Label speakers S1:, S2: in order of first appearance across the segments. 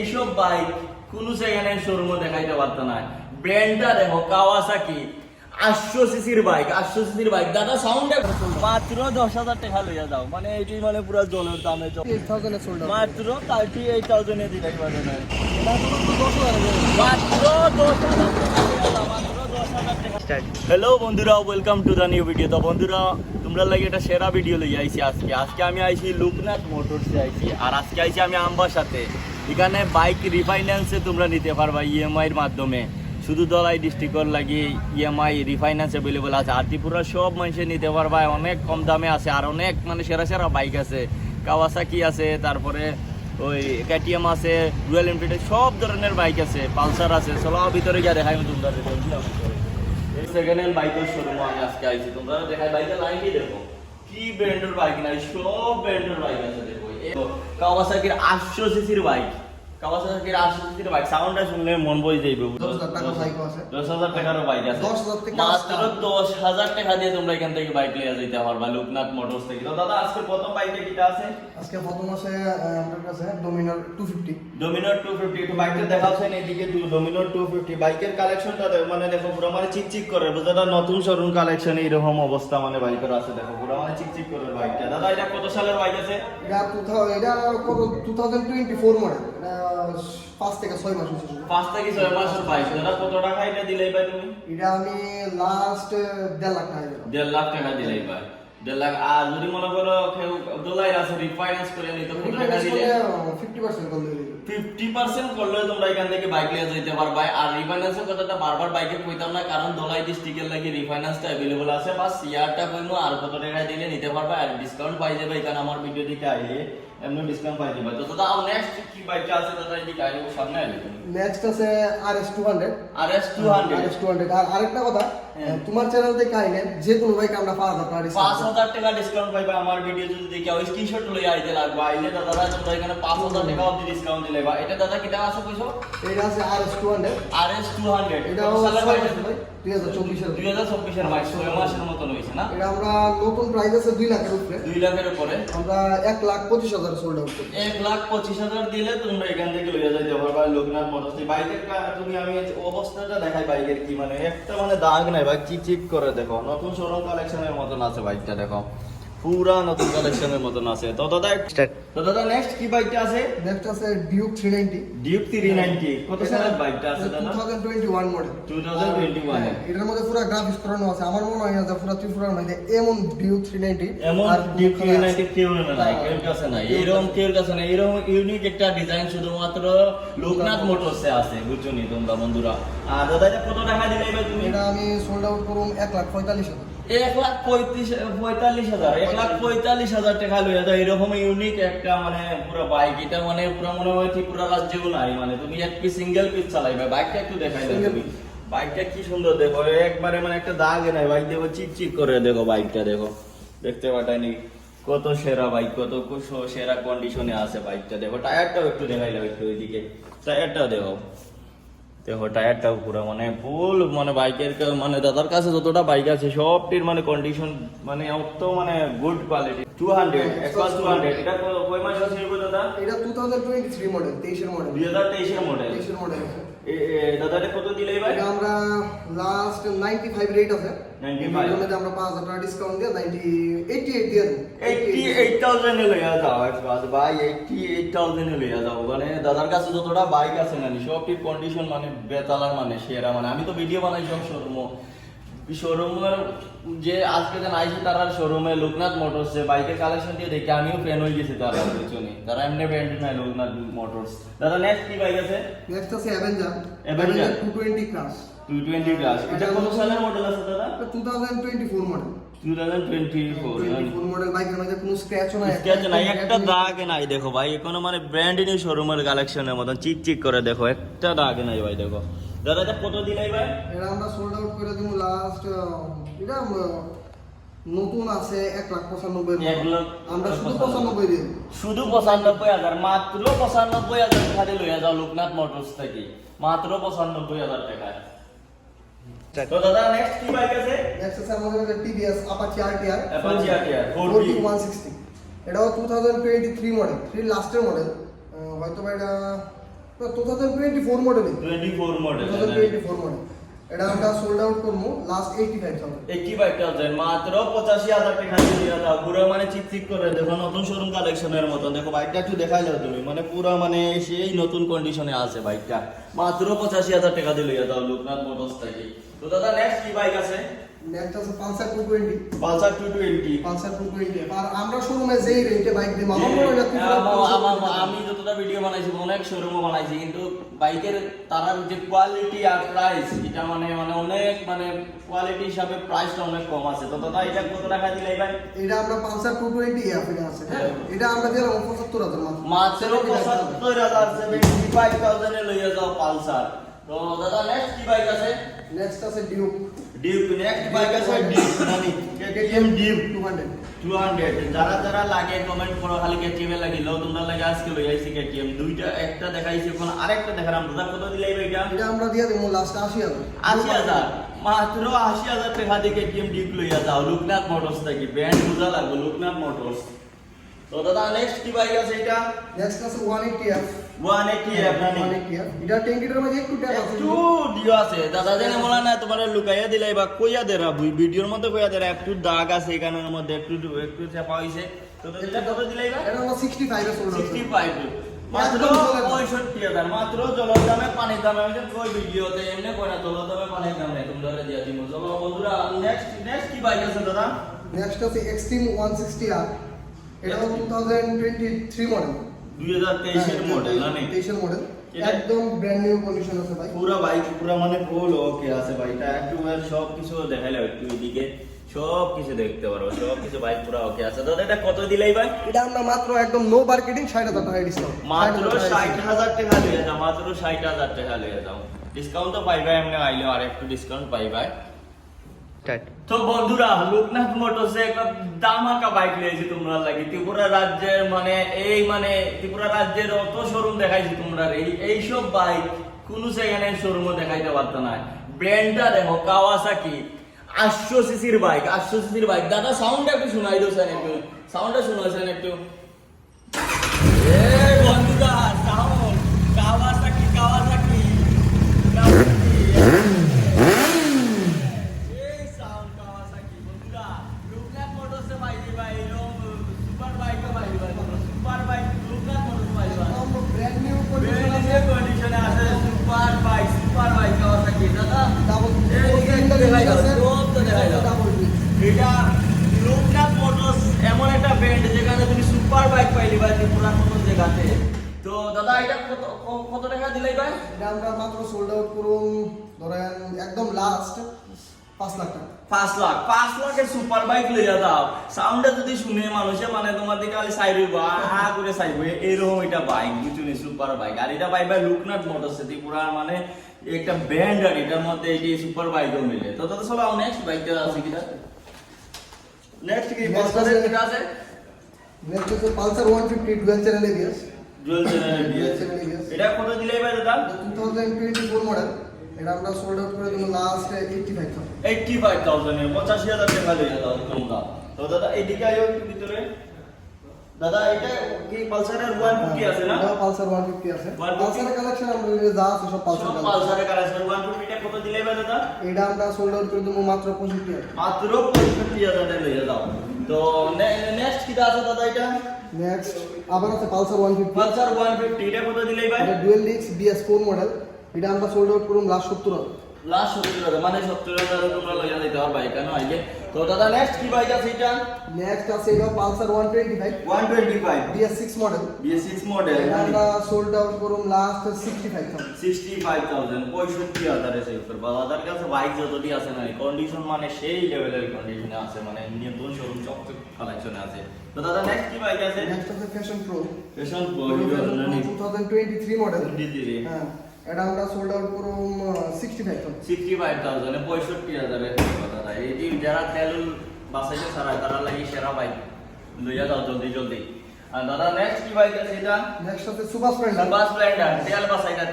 S1: এইসব বাইক কোন second hand শোরুমে দেখাইতে পারতো না। ব্র্যান্ডটা দেখো কাওয়াসাকি 800 সিসির বাইক, 800 সিসির বাইক। দাদা সাউন্ড মাত্র 10,000 টাকা লইয়া যাও, মানে এটি মানে পুরো জলের দামে মাত্র 38,000 এ দিলাই পারে না, মাত্র 10,000 টাকা, মাত্র 10,000 টাকা। হ্যালো বন্ধুরা, welcome to the new video. তো বন্ধুরা তোমরা লাগে একটা সেরা ভিডিও লই আইছি আজকে আমি আইছি লোকনাথ মোটরসে আইছি, আর আজকে আইছি আমি আমবাসাতে। এখানে বাইক রিফাইন্যান্সে তোমরা নিতে পারবা ইএমআই এর মাধ্যমে। শুধু দলাই ডিস্ট্রিক্টর লাগি ইএমআই রিফাইন্যান্স অ্যাভেলেবল আছে, আর ত্রিপুরা সব মানুষে নিতে পারবা, অনেক কম দামে আছে, আর অনেক মানে সেরা সেরা বাইক আছে। কাওয়াসাকি আছে, তারপরে ওই কেটিএম আছে, রয়্যাল এনফিল্ড, সব ধরনের বাইক আছে, পালসার আছে। চলো ভিতরে গিয়ে দেখাই আমি তোমরা। এই সেকেন্ড হ্যান্ড বাইকের শোরুম আমি আজকে আইছি, তোমরা দেখাই বাইকের লাইনটি দেখো, কি ব্র্যান্ডের বাইক নাই, সব ব্র্যান্ডের বাইক আছে। দেখো কাওয়াসাকির 800 সিসির বাইক, কাওয়াসাকির 800 সিসির বাইক, সাউন্ডটা শুনলে মন বই যাইবে।
S2: 10,000 টাকা বাইক আছে,
S1: 10,000 টাকারও বাইক আছে,
S2: 10,000 থেকে
S1: মাত্র 10,000 টাকা দিয়ে তোমরা এখান থেকে বাইক লিয়ে যেতে পারবা লোকনাথ মোটরস থেকে। তো দাদা আজকে প্রথম বাইকটা কিটা আছে?
S2: আজকে প্রথম আছে আমার কাছে ডোমিনার 250।
S1: ডোমিনার 250 একটু বাইকটা দেখাচ্ছেন এইদিকে। ডোমিনার 250 বাইকের কালেকশনটা মানে দেখো পুরো মানে চিকচিক করে, যেটা নতুন শোরুম কালেকশন এইরকম অবস্থা মানে বাইকের আছে। দেখো পুরো মানে চিকচিক করে বাইকটা। দাদা এটা কত সালের বাইক আছে?
S2: এটা 2024 মডেল, এটা 5 থেকে 6 মাস হয়েছে।
S1: 5 থেকে 6 মাসের বাইক। দাদা কত টাকা এটা দিলেই ভাই তুমি?
S2: এটা আমি লাস্ট 1.5 লাখ টাকা দিলাম।
S1: 1.5 লাখ টাকা দিলেই ভাই, 1.5 লাখ। আর যদি মনে করো কেউ দোলাই আছে রিফাইন্যান্স করে নিতে, কত টাকা দিলে?
S2: 50% করলে
S1: 50% করলে তোমরা এখান থেকে বাইক নিয়ে যেতে পারবা। আর রিফাইন্যান্সের কথাটা বারবার বাইকে কইতাম না, কারণ দোলাই ডিস্ট্রিক্টের লাগি রিফাইন্যান্সটা अवेलेबल আছে। বাস ইয়ারটা কইমু আর কত টাকা দিলে নিতে পারবা, আর ডিসকাউন্ট পাই যাবে। এখানে আমার ভিডিও দেখে আইলে এমনি ডিসকাউন্ট পাই যাবে। তো দাদা নেক্সট কি বাইকটা আছে দাদা, এদিকে আইলে সামনে আইলে
S2: নেক্সট আছে RS200।
S1: RS200
S2: আর আরেকটা কথা, তোমার চ্যানেল থেকে আইলে যে কোনো বাইক আমরা 5,000 টাকা ডিসকাউন্ট
S1: 5,000 টাকা ডিসকাউন্ট পাইবা। আমার ভিডিও যদি দেখে ওই স্ক্রিনশট লই আইতে লাগবে, আইলে দাদা তোমরা এখানে 5,000 টাকা অবধি ডিসকাউন্ট দিলে। বা এটা দাদা কিটা আছে কইছো?
S2: এটা আছে RS200।
S1: এটা সালের বাইক আছে ভাই?
S2: 2024
S1: এর বাইক, 6 মাসের মতন হইছে না?
S2: এটা আমরা নতুন প্রাইস আছে 2 লাখের উপরে।
S1: 2 লাখের উপরে
S2: আমরা 1,25,000 সোল্ড আউট করি।
S1: 1,25,000 দিলে তোমরা এখান থেকে লইয়া যাইতে পারবা লোকনাথ মোটরস। বাইকের তুমি আমি অবস্থাটা দেখাই বাইকের, কি মানে একটা মানে দাগ নাই, বাইক চিক করে দেখো, নতুন শোরুম কালেকশনের মতন আছে বাইকটা। দেখো পুরা নতুন কালেকশনের মতন আছে। তো দাদা নেক্সট কি বাইকটা আছে?
S2: নেক্সট আছে ডিউক 390।
S1: ডিউক 390 কত সালের বাইকটা আছে দাদা?
S2: 2021 মডেল।
S1: 2021
S2: এটার মধ্যে পুরো গ্রাফিক্স করানো আছে। আমার মনে হয় না যে পুরো ত্রিপুরার মধ্যে এমন ডিউক 390
S1: এমন ডিউক 390 কেউ নাই, কেউ কাছে নাই, এরকম কেউ কাছে নাই। এরকম ইউনিক একটা ডিজাইন শুধুমাত্র লোকনাথ মোটরসে আছে, বুঝছো নি তোমরা বন্ধুরা। আর দাদা এটা কত টাকা দিলে ভাই তুমি?
S2: এটা আমি সোল্ড আউট করুম 1,45,000।
S1: 1,45,000 টাকা লইয়া যায়। এরকম ইউনিক একটা মানে পুরো বাইক, এটা মানে পুরো মনে হয় ত্রিপুরা রাজ্যেও নাই। মানে তুমি এক পিস সিঙ্গেল পিস চালাইবে। বাইকটা একটু দেখাই দাও তুমি, বাইকটা কি সুন্দর দেখো, একবারে মানে একটা দাগ নাই, বাইক দেখো চিকচিক করে দেখো বাইকটা, দেখো দেখতে পাটাইনি কত সেরা বাইক, কত সেরা কন্ডিশনে আছে বাইকটা। দেখো টায়ারটাও একটু দেখাইলে একটু ওইদিকে, টায়ারটাও দেখো, দেখো টায়ারটাও পুরো মানে ফুল মানে বাইকের মানে দাদার কাছে যতটা বাইক আছে সবটির মানে কন্ডিশন মানে অত মানে গুড কোয়ালিটি। 200 এক্সপাস 200 এটা কয় মাস আছে দাদা?
S2: এটা 2023 মডেল, 23 এর মডেল।
S1: 2023 এর মডেল।
S2: 23 এর মডেল।
S1: দাদা এটা কত দিলে ভাই?
S2: এটা আমরা লাস্ট 95 রেট আছে।
S1: 95
S2: এর মধ্যে আমরা 5,000 টাকা ডিসকাউন্ট দিয়ে 88 দিয়ে দেব।
S1: 88,000 এ লইয়া যাও এক্সপাস ভাই, 88,000 এ লইয়া যাও। মানে দাদার কাছে যতটা বাইক আছে না সবটির কন্ডিশন মানে বেতালার মানে সেরা। মানে আমি তো ভিডিও বানাই সব শোরুমের যে আজকে যে আইছি তারা শোরুমে লোকনাথ মোটরস বাইকের কালেকশন দিয়ে দেখে আমিও ফ্যান হয়ে গেছি তারা পিছনে, তারা এমনি ব্র্যান্ড নাই লোকনাথ মোটরস। দাদা নেক্সট কি বাইক আছে?
S2: নেক্সট আছে অ্যাভেঞ্জার 220 ক্লাস।
S1: 220 ক্লাস। এটা কত সালের মডেল আছে দাদা?
S2: 2024 মডেল।
S1: 2024
S2: মডেল বাইকের মধ্যে কোনো স্ক্র্যাচও নাই,
S1: স্ক্র্যাচ নাই, একটা দাগ নাই। দেখো ভাই এখনো মানে ব্র্যান্ড নিউ শোরুমের কালেকশনের মতন চিক করে দেখো, একটা দাগ নাই ভাই। দেখো দাদা এটা কত দিলাই ভাই?
S2: এটা আমরা সোল্ড আউট করে দিমু লাস্ট, এটা নতুন আছে 1,95,000। আমরা শুধু 95 দিই,
S1: শুধু 95,000, মাত্র 95,000 টাকা লইয়া যাও লোকনাথ মোটরস থেকে, মাত্র 95,000 টাকা। তো দাদা নেক্সট কি বাইক আছে?
S2: নেক্সট আছে আমাদের টিভিএস অ্যাপাচি RTR
S1: 160।
S2: এটাও 2023 মডেল, 3 লাস্টের মডেল। হয়তো এটা 2024 মডেল
S1: 24 মডেল
S2: 2024 মডেল এটা আমরা সোল্ড আউট করবো লাস্ট
S1: 85,000 মাত্র 85,000 টাকা দিয়ে দাও পুরো মানে চিকচিক করে দেখো নতুন শোরুম কালেকশনের মতো দেখো বাইকটা একটু দেখাই দাও তুমি মানে পুরো মানে সেই নতুন কন্ডিশনে আছে বাইকটা মাত্র 85,000 টাকা দিয়ে দাও লোকনাথ মোটরস থেকে তো দাদা নেক্সট কি বাইক আছে
S2: নেক্সট আছে পালসার 220
S1: পালসার 220
S2: পালসার 220 আর আমরা শোরুমে যেই রেটে বাইক দিই
S1: আমি যতটা ভিডিও বানাইছি অনেক শোরুমও বানাইছি কিন্তু বাইকের তার যে কোয়ালিটি আর প্রাইস এটা মানে অনেক মানে কোয়ালিটি হিসাবে প্রাইসটা অনেক কম আছে তো দাদা এটা কত টাকা দিলে ভাই
S2: এটা আমরা পালসার 220 এফিডা আছে হ্যাঁ এটা আমরা দিলাম 75,000
S1: মাত্র 75,000 এ লইয়া যাও পালসার তো দাদা নেক্সট কি বাইক আছে
S2: নেক্সট আছে ডিউক
S1: নেক্সট বাইক আছে ডিউক মানে কেটিএম ডিউক 200 যারা লাগে কমেন্ট করো খালি কেটিএম এ লাগিলো তোমরা লাগে আজকে লই আইছি কেটিএম দুইটা একটা দেখাইছি এখন আরেকটা দেখালাম দাদা কত দিলাই ভাই
S2: এটা আমরা দিয়া দেব লাস্ট
S1: 80,000 মাত্র 80,000 টাকা দিয়ে কেটিএম ডিউক লইয়া যাও লোকনাথ মোটরস থেকে ব্র্যান্ড বুঝা লাগবে লোকনাথ মোটরস তো দাদা নেক্সট কি বাইক আছে এটা
S2: নেক্সট আছে 180F
S1: 180F
S2: এটা ট্যাঙ্কিটার মধ্যে একটু ট্যাপ আছে
S1: একটু দিও আছে দাদা জানে বলা না তোমার লুকাইয়া দিলাই বা কইয়া দেরা ভিডিওর মধ্যে কইয়া দেরা একটু দাগ আছে এখানের মধ্যে একটু চাপা হইছে তো এটা কত দিলাই বা
S2: এটা আমরা 65 এ সোল্ড
S1: 65 মাত্র 65,000 মাত্র জলের দামে পানির দামে আমি কই ভিডিওতে এমনি কই না জলের দামে পানির দামে তোমরা দিয়া দিমু চলো বন্ধুরা নেক্সট কি বাইক আছে দাদা
S2: নেক্সট আছে এক্সট্রিম 160R এটা 2023 মডেল
S1: 2023 এর মডেল না
S2: 23 এর মডেল একদম ব্র্যান্ড নিউ কন্ডিশন আছে ভাই
S1: পুরো বাইক পুরো মানে ফুল ওকে আছে ভাইটা একটু সব কিছু দেখাইলে একটু এদিকে সব কিছু দেখতে পারো সব কিছু বাইক পুরো ওকে আছে দাদা এটা কত দিলাই ভাই
S2: এটা আমরা মাত্র একদম নো মার্কেটিং 60,000 টাকা ডিসকাউন্ট
S1: মাত্র 60,000 টাকা লইয়া যাও মাত্র 60,000 টাকা লইয়া যাও ডিসকাউন্ট তো পাইবা এমনি আইলে আর একটু ডিসকাউন্ট পাইবা তো বন্ধুরা লোকনাথ মোটরসে একটা দামাকা বাইক লইছি তোমরা লাগি ত্রিপুরা রাজ্যের মানে ত্রিপুরা রাজ্যের অত শোরুম দেখাইছি তোমরা এই সব বাইক কোন সেখানে শোরুমও দেখাইতে পারতো না ব্র্যান্ডটা দেখো কাওয়াসাকি 800 সিসির বাইক দাদা সাউন্ডটা একটু শোনাই দাও স্যার একটু সাউন্ডটা শোনাছেন একটু এই বন্ধুরা সাউন্ড কাওয়াসাকি এটা লোকনাথ মোটরস এমন একটা ব্র্যান্ড যেখানে তুমি সুপার বাইক পাইলি ভাই ত্রিপুরা কোন জায়গাতে তো দাদা এটা কত টাকা দিলাই ভাই
S2: এটা আমরা মাত্র সোল্ড আউট করুম ধরেন একদম লাস্ট 5 লাখ টাকা
S1: 5 লাখের সুপার বাইক লইয়া দাও সাউন্ডটা যদি শুনে মানুষে মানে তোমার দিকে খালি সাইড করে সাইড এরকম এটা বাইক বুঝুনি সুপার বাইক আর এটা পাইবা লোকনাথ মোটরস ত্রিপুরা মানে একটা ব্র্যান্ড আর এটার মধ্যে এই সুপার বাইকও মিলে তো দাদা চলো নেক্সট বাইকটা আছে কিনা নেক্সট কি পালসারের যেটা আছে
S2: নেক্সট আছে পালসার 150 ডুয়াল চ্যানেল এবিএস
S1: এটা কত দিলে ভাই দাদা
S2: 2024 মডেল এটা আমরা সোল্ড আউট করে দিলাম লাস্ট 85,000
S1: এর 85,000 টাকা লইয়া দাও তোমরা তো দাদা এইদিকে আইও একটু ভিতরে দাদা এটা কি পালসারের 150 আছে না
S2: এটা পালসার 150 আছে পালসারের কালেকশন আমরা যা আছে সব
S1: পালসারের কালেকশন 150 টা কত দিলে ভাই দাদা
S2: এটা আমরা সোল্ড আউট করে দিলাম মাত্র 65,000
S1: মাত্র 65,000 এ লইয়া দাও তো নেক্সট কি আছে দাদা এটা
S2: নেক্সট আবার আছে পালসার
S1: 150 এটা কত দিলে ভাই
S2: এটা ডুয়াল ডিস্ক BS4 মডেল এটা আমরা সোল্ড আউট করুম লাস্ট
S1: 70,000 মানে 70,000 তোমরা লইয়া দিতে পারবা কেন আইলে তো দাদা নেক্সট কি বাইক আছে এটা
S2: নেক্সট আছে এটা পালসার 125 BS6 মডেল এটা আমরা সোল্ড আউট করুম লাস্ট 65,000
S1: 65,000 এর উপর বাজার কাছে বাইক যতটি আছে না কন্ডিশন মানে সেই লেভেলের কন্ডিশনে আছে মানে নতুন শোরুম চকচক কালেকশনে আছে তো দাদা নেক্সট কি বাইক আছে
S2: নেক্সট আছে ফ্যাশন প্রো
S1: 2023
S2: মডেল হ্যাঁ এটা আমরা সোল্ড আউট করুম
S1: 65,000 এ 65,000 এর দাদা এই যারা তেল বাসাইতে সারা তারা লাগি সেরা বাইক লইয়া যাও জলদি আর দাদা নেক্সট কি বাইক আছে এটা?
S2: নেক্সট আছে সুপার স্প্লেন্ডার।
S1: সুপার স্প্লেন্ডার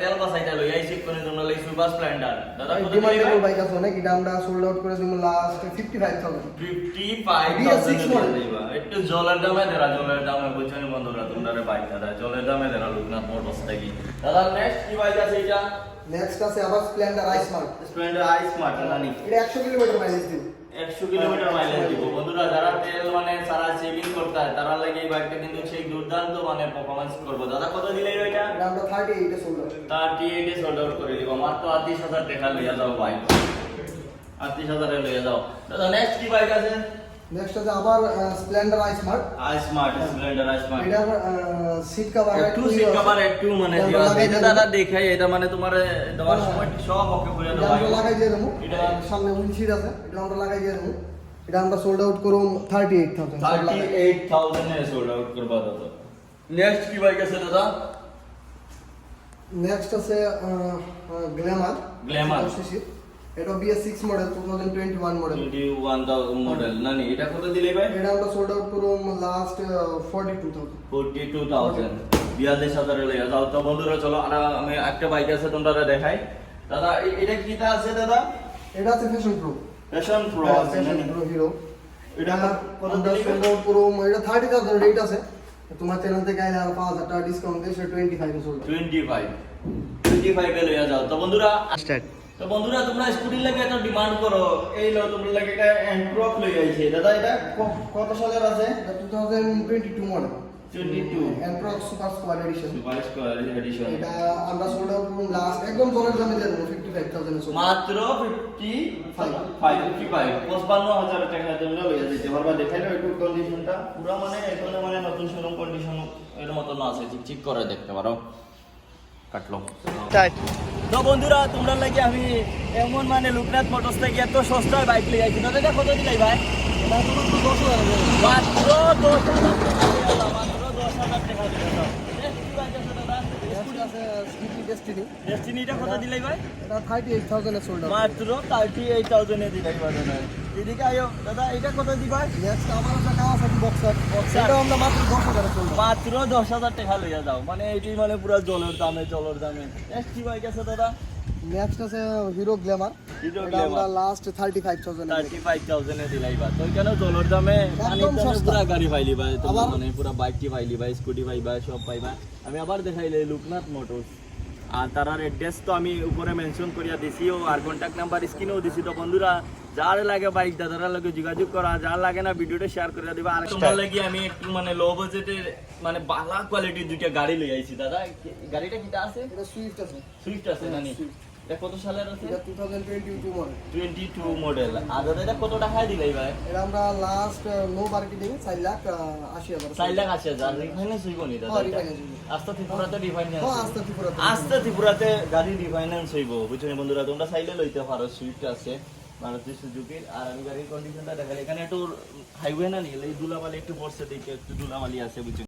S1: তেল বাসাইটা লই আইছি কোনে জন্য লই সুপার স্প্লেন্ডার দাদা কত
S2: ডিমান্ডেবল বাইক আছে অনেক, এটা আমরা সোল্ড আউট করে দিমু লাস্ট 55,000।
S1: 55,000 মডেল দিবা একটু জলের দামে বুঝছেন বন্ধুরা তোমরা বাইক দাদা জলের দামে দেরা লোকনাথ মোটরস থেকে। দাদা নেক্সট কি বাইক আছে এটা?
S2: নেক্সট আছে আবার Splendor I smart.
S1: Splendor I smart নানি
S2: এটা 100 কিলোমিটার মাইলেজ দিবে।
S1: 100 কিলোমিটার মাইলেজ দিব বন্ধুরা, যারা তেল মানে সারা সেভিং করতে হয় তারা লাগে এই বাইকটা কিন্তু সেই দুর্দান্ত মানে পারফরম্যান্স করবে। দাদা কত দিলে এটা?
S2: এটা আমরা 38 এ সোল্ড আউট।
S1: 38 এ সোল্ড আউট করে দিব, মাত্র 38,000 টাকা লইয়া যাও বাইক, 38,000 এ লইয়া যাও। দাদা নেক্সট কি বাইক আছে?
S2: নেক্সট আছে আবার Splendor I smart.
S1: Splendor I smart
S2: এটা সিট কভার
S1: একটু সিট কভার একটু মানে দিবা এটা দাদা দেখাই, এটা মানে তোমার দেওয়ার সময় সব ওকে করে
S2: এটা
S1: দাও
S2: আমরা লাগাই দিয়ে দেবো।
S1: এটা
S2: সামনে উইন্ডশিল্ড আছে, এটা আমরা লাগাই দিয়ে দেবো। এটা আমরা সোল্ড আউট করব 38,000।
S1: 38,000 এ সোল্ড আউট করবা দাদা। নেক্সট কি বাইক আছে দাদা?
S2: নেক্সট আছে গ্ল্যামার।
S1: গ্ল্যামার
S2: এটা BS6 মডেল 2021 মডেল।
S1: 21,000 মডেল নানি এটা কত দিলে ভাই?
S2: এটা আমরা সোল্ড আউট করব লাস্ট 42,000।
S1: 42,000 42,000 এ লইয়া যাও। তো বন্ধুরা চলো আর আমি একটা বাইক আছে তোমরা দেখাই। দাদা এটা কিটা আছে দাদা?
S2: এটা আছে ফ্যাশন প্রো।
S1: প্যাশন প্রো আছে
S2: ফ্যাশন
S1: নানি
S2: প্রো হিরো।
S1: এটা কত
S2: আমরা
S1: দিলে?
S2: সোল্ড আউট করব, এটা 30,000 রেট আছে। তোমার চ্যানেল থেকে আইলে আর 5,000 টাকা ডিসকাউন্ট দিয়ে 25 এ সোল্ড।
S1: 25 এ লইয়া যাও। তো বন্ধুরা তোমরা স্কুটি লাগে এত ডিমান্ড করো, এই লো তোমরা লাগে এটা এন্ট্রক লই আইছে দাদা। এটা কত সালের আছে?
S2: এটা 2022 model.
S1: 22
S2: Ntorq super squad edition.
S1: Super square edition
S2: এটা আমরা সোল্ড আউট করব লাস্ট একদম জলের দামে দিয়ে দেবো 55,000 এ সোল্ড।
S1: মাত্র 55 55,000 টাকা তোমরা লইয়া দিতে পারবা। দেখাইলো একটু কন্ডিশনটা পুরো মানে এখানে মানে নতুন শোরুম কন্ডিশন এর মত না আছে, ঠিক করে দেখতে পারো। কাটলো তো বন্ধুরা তোমরা লাগে আমি এমন মানে লোকনাথ মোটরস থেকে এত সস্তায় বাইক লিয়ে আইছি। দাদা এটা কত দিলাই ভাই? মাত্র 10,000 টাকা, মাত্র 10,000 টাকা দিলে দাও। কি বাইক আছে দাদা?
S2: নেক্সট আছে স্কুটি ডেস্টিনি।
S1: ডেস্টিনিটা কত দিলাই ভাই?
S2: এটা 38,000 এ সোল্ড আউট।
S1: মাত্র 38,000 এ দিলাই ভাই দাদা। এদিকে আয়ো দাদা, এটা কত দিবা?
S2: নেক্সট আমার আছে কাওয়াসাকি বক্সার।
S1: বক্সার।
S2: এটা আমরা মাত্র 10,000 এ সোল্ড আউট।
S1: মাত্র 10,000 টাকা লইয়া যাও, মানে এটি মানে পুরো জলের দামে। নেক্সট কি বাইক আছে দাদা?
S2: নেক্সট আছে হিরো গ্ল্যামার।
S1: হিরো
S2: এটা আমরা
S1: গ্ল্যামার
S2: লাস্ট 35,000 এ
S1: 35,000 এ দিলাইবা। তো এখানে জলের দামে পানির দামে
S2: সস্তা।
S1: পুরা গাড়ি পাইলি ভাই, তোমরা
S2: আবার-
S1: মানে পুরা বাইকটি পাইলি ভাই, স্কুটি পাইবা, সব পাইবা। আমি আবার দেখাইলে লোকনাথ মোটরস, আর তার অ্যাড্রেস তো আমি উপরে মেনশন করিয়া দিছিও, আর কন্টাক্ট নাম্বার স্ক্রিনেও দিছি। তো বন্ধুরা যার লাগে বাইক দাদারা লাগে যোগাযোগ করা, যার লাগে না ভিডিওটা শেয়ার করে দিবা। আর তোমার লাগি আমি একটু মানে লো বাজেটের মানে ভালো কোয়ালিটির দুইটা গাড়ি লই আইছি দাদা। গাড়িটা কিটা আছে?
S2: এটা সুইফট আছে।
S1: সুইফট আছে নানি। এটা কত সালের আছে?
S2: এটা 2022 মডেল।
S1: 22 মডেল। আর দাদা এটা কত টাকায় দিলাই ভাই?
S2: এটা আমরা লাস্ট নো মার্কেটিং 4,80,000।
S1: 4,80,000 রিফাইন্যান্স হইব নি দাদা?
S2: হ্যাঁ,
S1: এটা?
S2: refinance হইব।
S1: আস্তে ত্রিপুরাতে রিফাইন্যান্স
S2: হ্যাঁ, আস্তে ত্রিপুরাতে।
S1: আস্তে ত্রিপুরাতে গাড়ি রিফাইন্যান্স হইব, বুঝছেন বন্ধুরা? তোমরা চাইলে লইতে পারো, সুইফট আছে মারুতি সুজুকির। আর আমি গাড়ির কন্ডিশনটা দেখাই, এখানে একটু হাইওয়ে না নিলে এই ধুলাবালি একটু পড়ছে, দেখে একটু ধুলাবালি আছে, বুঝছেন?